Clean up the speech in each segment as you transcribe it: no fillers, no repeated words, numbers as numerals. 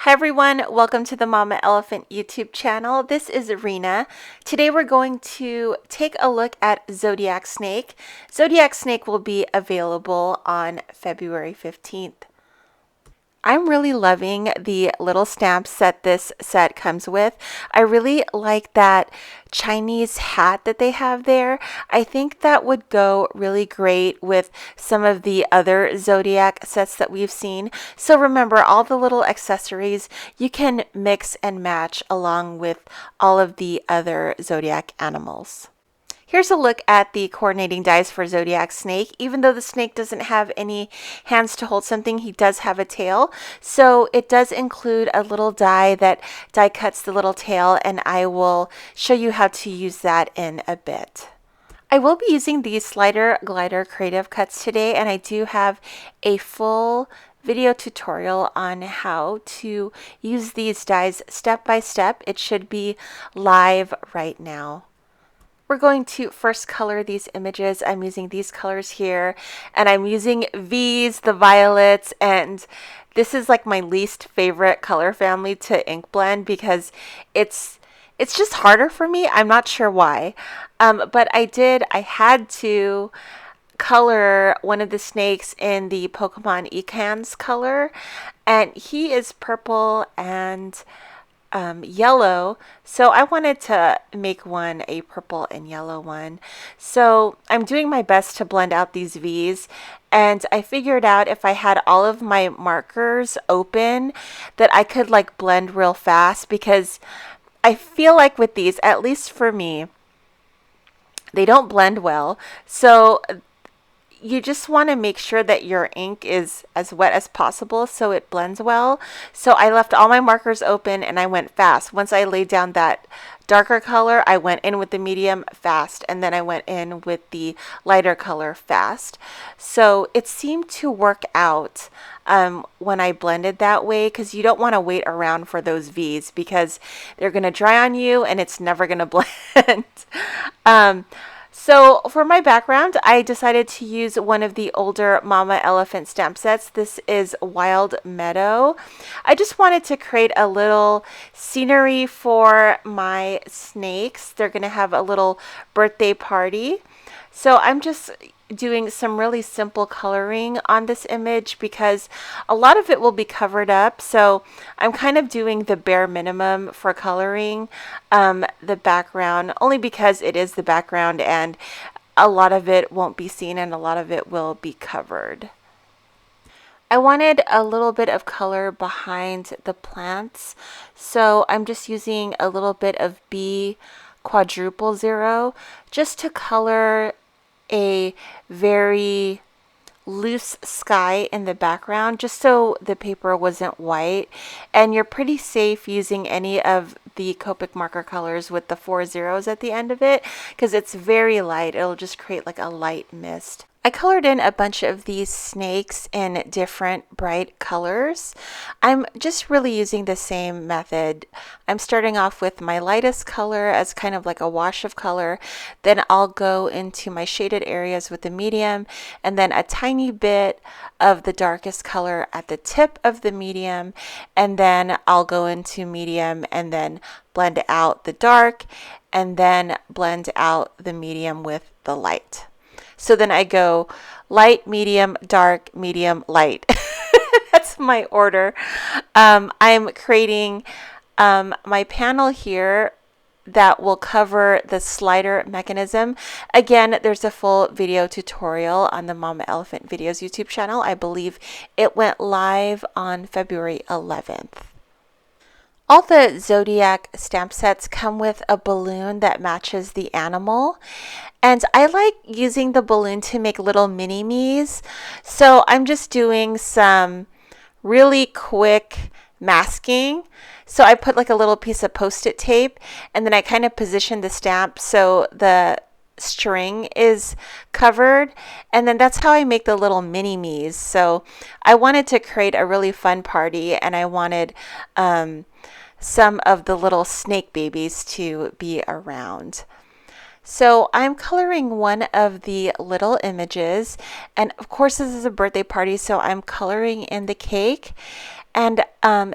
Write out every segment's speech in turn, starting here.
Hi everyone, welcome to the Mama Elephant YouTube channel. This is Rena. Today we're going to take a look at Zodiac Snake. Zodiac Snake will be available on February 15th. I'm really loving the little stamps that this set comes with. I really like that Chinese hat that they have there. I think that would go really great with some of the other Zodiac sets that we've seen. So remember, all the little accessories you can mix and match along with all of the other Zodiac animals. Here's a look at the coordinating dies for Zodiac Snake. Even though the snake doesn't have any hands to hold something, he does have a tail. So it does include a little die that die cuts the little tail, and I will show you how to use that in a bit. I will be using the Slider Glider Creative Cuts today, and I do have a full video tutorial on how to use these dies step by step. It should be live right now. We're going to first color these images. I'm using these colors here, and I'm using V's, the violets, and this is like my least favorite color family to ink blend because it's just harder for me. I'm not sure why, but I had to color one of the snakes in the Pokemon Ecan's color, and he is purple and yellow, so I wanted to make one a purple and yellow one. So I'm doing my best to blend out these V's, and I figured out if I had all of my markers open that I could like blend real fast, because I feel like with these, at least for me, they don't blend well. So you just want to make sure that your ink is as wet as possible so it blends well. So I left all my markers open and I went fast. Once I laid down that darker color, I went in with the medium fast, and then I went in with the lighter color fast. So it seemed to work out when I blended that way, because you don't want to wait around for those V's because they're going to dry on you and it's never going to blend. So for my background, I decided to use one of the older Mama Elephant stamp sets. This is Wild Meadow. I just wanted to create a little scenery for my snakes. They're going to have a little birthday party. So I'm just doing some really simple coloring on this image because a lot of it will be covered up. So I'm kind of doing the bare minimum for coloring the background, only because it is the background and a lot of it won't be seen and a lot of it will be covered. I wanted a little bit of color behind the plants, so I'm just using a little bit of B quadruple zero just to color a very loose sky in the background, just so the paper wasn't white. And you're pretty safe using any of the Copic marker colors with the 4 zeros at the end of it, because it's very light. It'll just create like a light mist. I colored in a bunch of these snakes in different bright colors. I'm just really using the same method. I'm starting off with my lightest color as kind of like a wash of color. Then I'll go into my shaded areas with the medium, and then a tiny bit of the darkest color at the tip of the medium. And then I'll go into medium and then blend out the dark, and then blend out the medium with the light. So then I go light, medium, dark, medium, light. That's my order. I'm creating my panel here that will cover the slider mechanism. Again, there's a full video tutorial on the Mama Elephant Videos YouTube channel. I believe it went live on February 11th. All the Zodiac stamp sets come with a balloon that matches the animal, and I like using the balloon to make little mini-me's. So I'm just doing some really quick masking. So I put like a little piece of Post-it tape, and then I kind of position the stamp so the string is covered, and then that's how I make the little mini-me's. So I wanted to create a really fun party, and I wanted some of the little snake babies to be around. So I'm coloring one of the little images, and of course this is a birthday party, so I'm coloring in the cake. And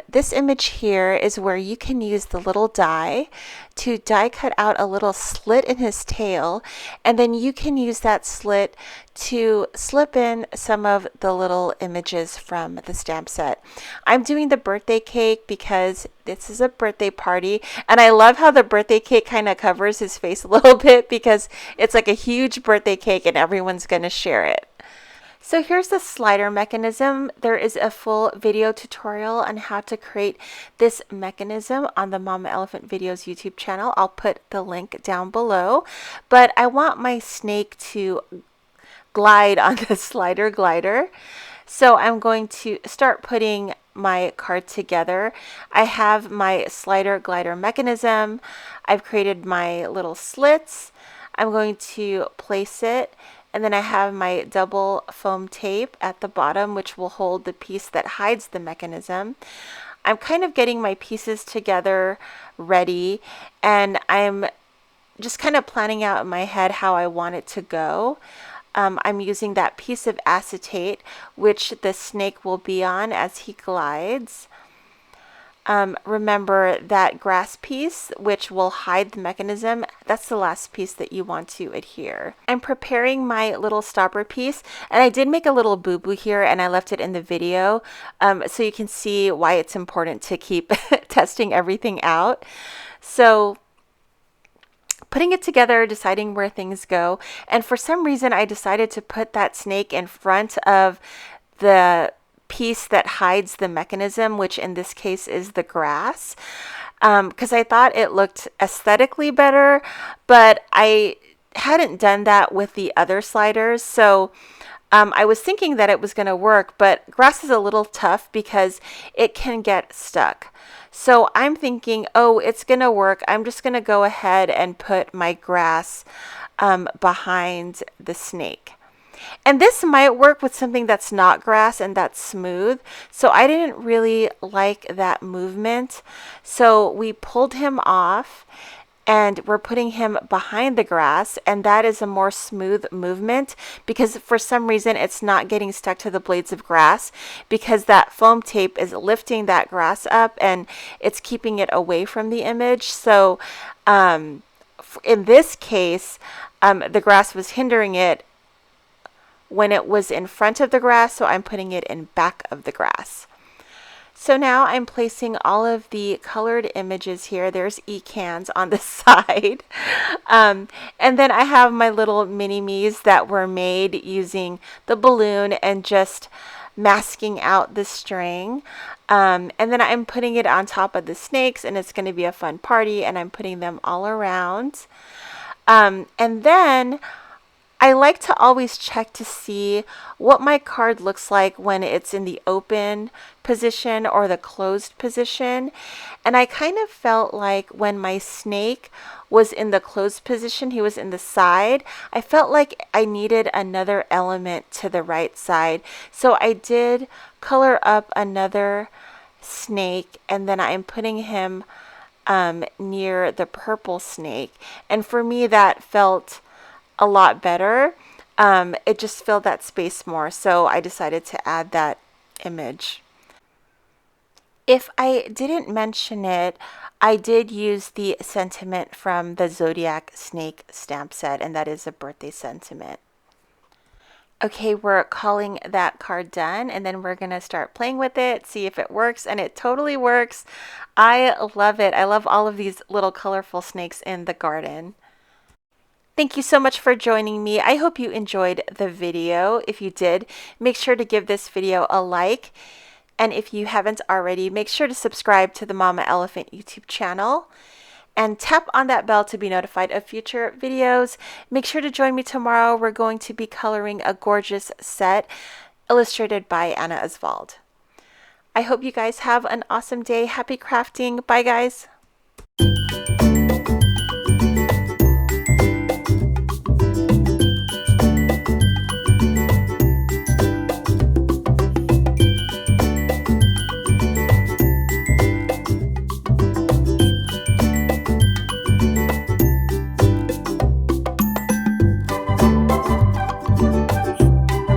this image here is where you can use the little die to die cut out a little slit in his tail, and then you can use that slit to slip in some of the little images from the stamp set. I'm doing the birthday cake because this is a birthday party, and I love how the birthday cake kind of covers his face a little bit because it's like a huge birthday cake and everyone's going to share it. So here's the slider mechanism. There is a full video tutorial on how to create this mechanism on the Mama Elephant Videos YouTube channel. I'll put the link down below, but I want my snake to glide on the slider glider. So I'm going to start putting my card together. I have my slider glider mechanism. I've created my little slits. I'm going to place it, and then I have my double foam tape at the bottom, which will hold the piece that hides the mechanism. I'm kind of getting my pieces together ready, and I'm just kind of planning out in my head how I want it to go. I'm using that piece of acetate, which the snake will be on as he glides. Remember that grass piece, which will hide the mechanism, that's the last piece that you want to adhere. I'm preparing my little stopper piece, and I did make a little boo-boo here, and I left it in the video, so you can see why it's important to keep testing everything out. So putting it together, deciding where things go, and for some reason I decided to put that snake in front of the piece that hides the mechanism, which in this case is the grass, because I thought it looked aesthetically better, but I hadn't done that with the other sliders, so I was thinking that it was going to work, but grass is a little tough because it can get stuck. So I'm thinking, oh, it's going to work. I'm just going to go ahead and put my grass behind the snake. And this might work with something that's not grass and that's smooth. So I didn't really like that movement. So we pulled him off and we're putting him behind the grass, and that is a more smooth movement because for some reason it's not getting stuck to the blades of grass because that foam tape is lifting that grass up and it's keeping it away from the image. So in this case, the grass was hindering it when it was in front of the grass, so I'm putting it in back of the grass. So now I'm placing all of the colored images here. There's e-cans on the side. And then I have my little mini-me's that were made using the balloon and just masking out the string. And then I'm putting it on top of the snakes, and it's going to be a fun party, and I'm putting them all around. And then I like to always check to see what my card looks like when it's in the open position or the closed position. And I kind of felt like when my snake was in the closed position, he was in the side, I felt like I needed another element to the right side. So I did color up another snake, and then I'm putting him near the purple snake. And for me, that felt a lot better. It just filled that space more, so I decided to add that image. If I didn't mention it, I did use the sentiment from the Zodiac snake stamp set, and that is a birthday sentiment. Okay, we're calling that card done, and then we're going to start playing with it, see if it works, and it totally works. I love it. I love all of these little colorful snakes in the garden. Thank you so much for joining me. I hope you enjoyed the video. If you did, make sure to give this video a like. And if you haven't already, make sure to subscribe to the Mama Elephant YouTube channel and tap on that bell to be notified of future videos. Make sure to join me tomorrow. We're going to be coloring a gorgeous set illustrated by Anna Oswald. I hope you guys have an awesome day. Happy crafting. Bye, guys.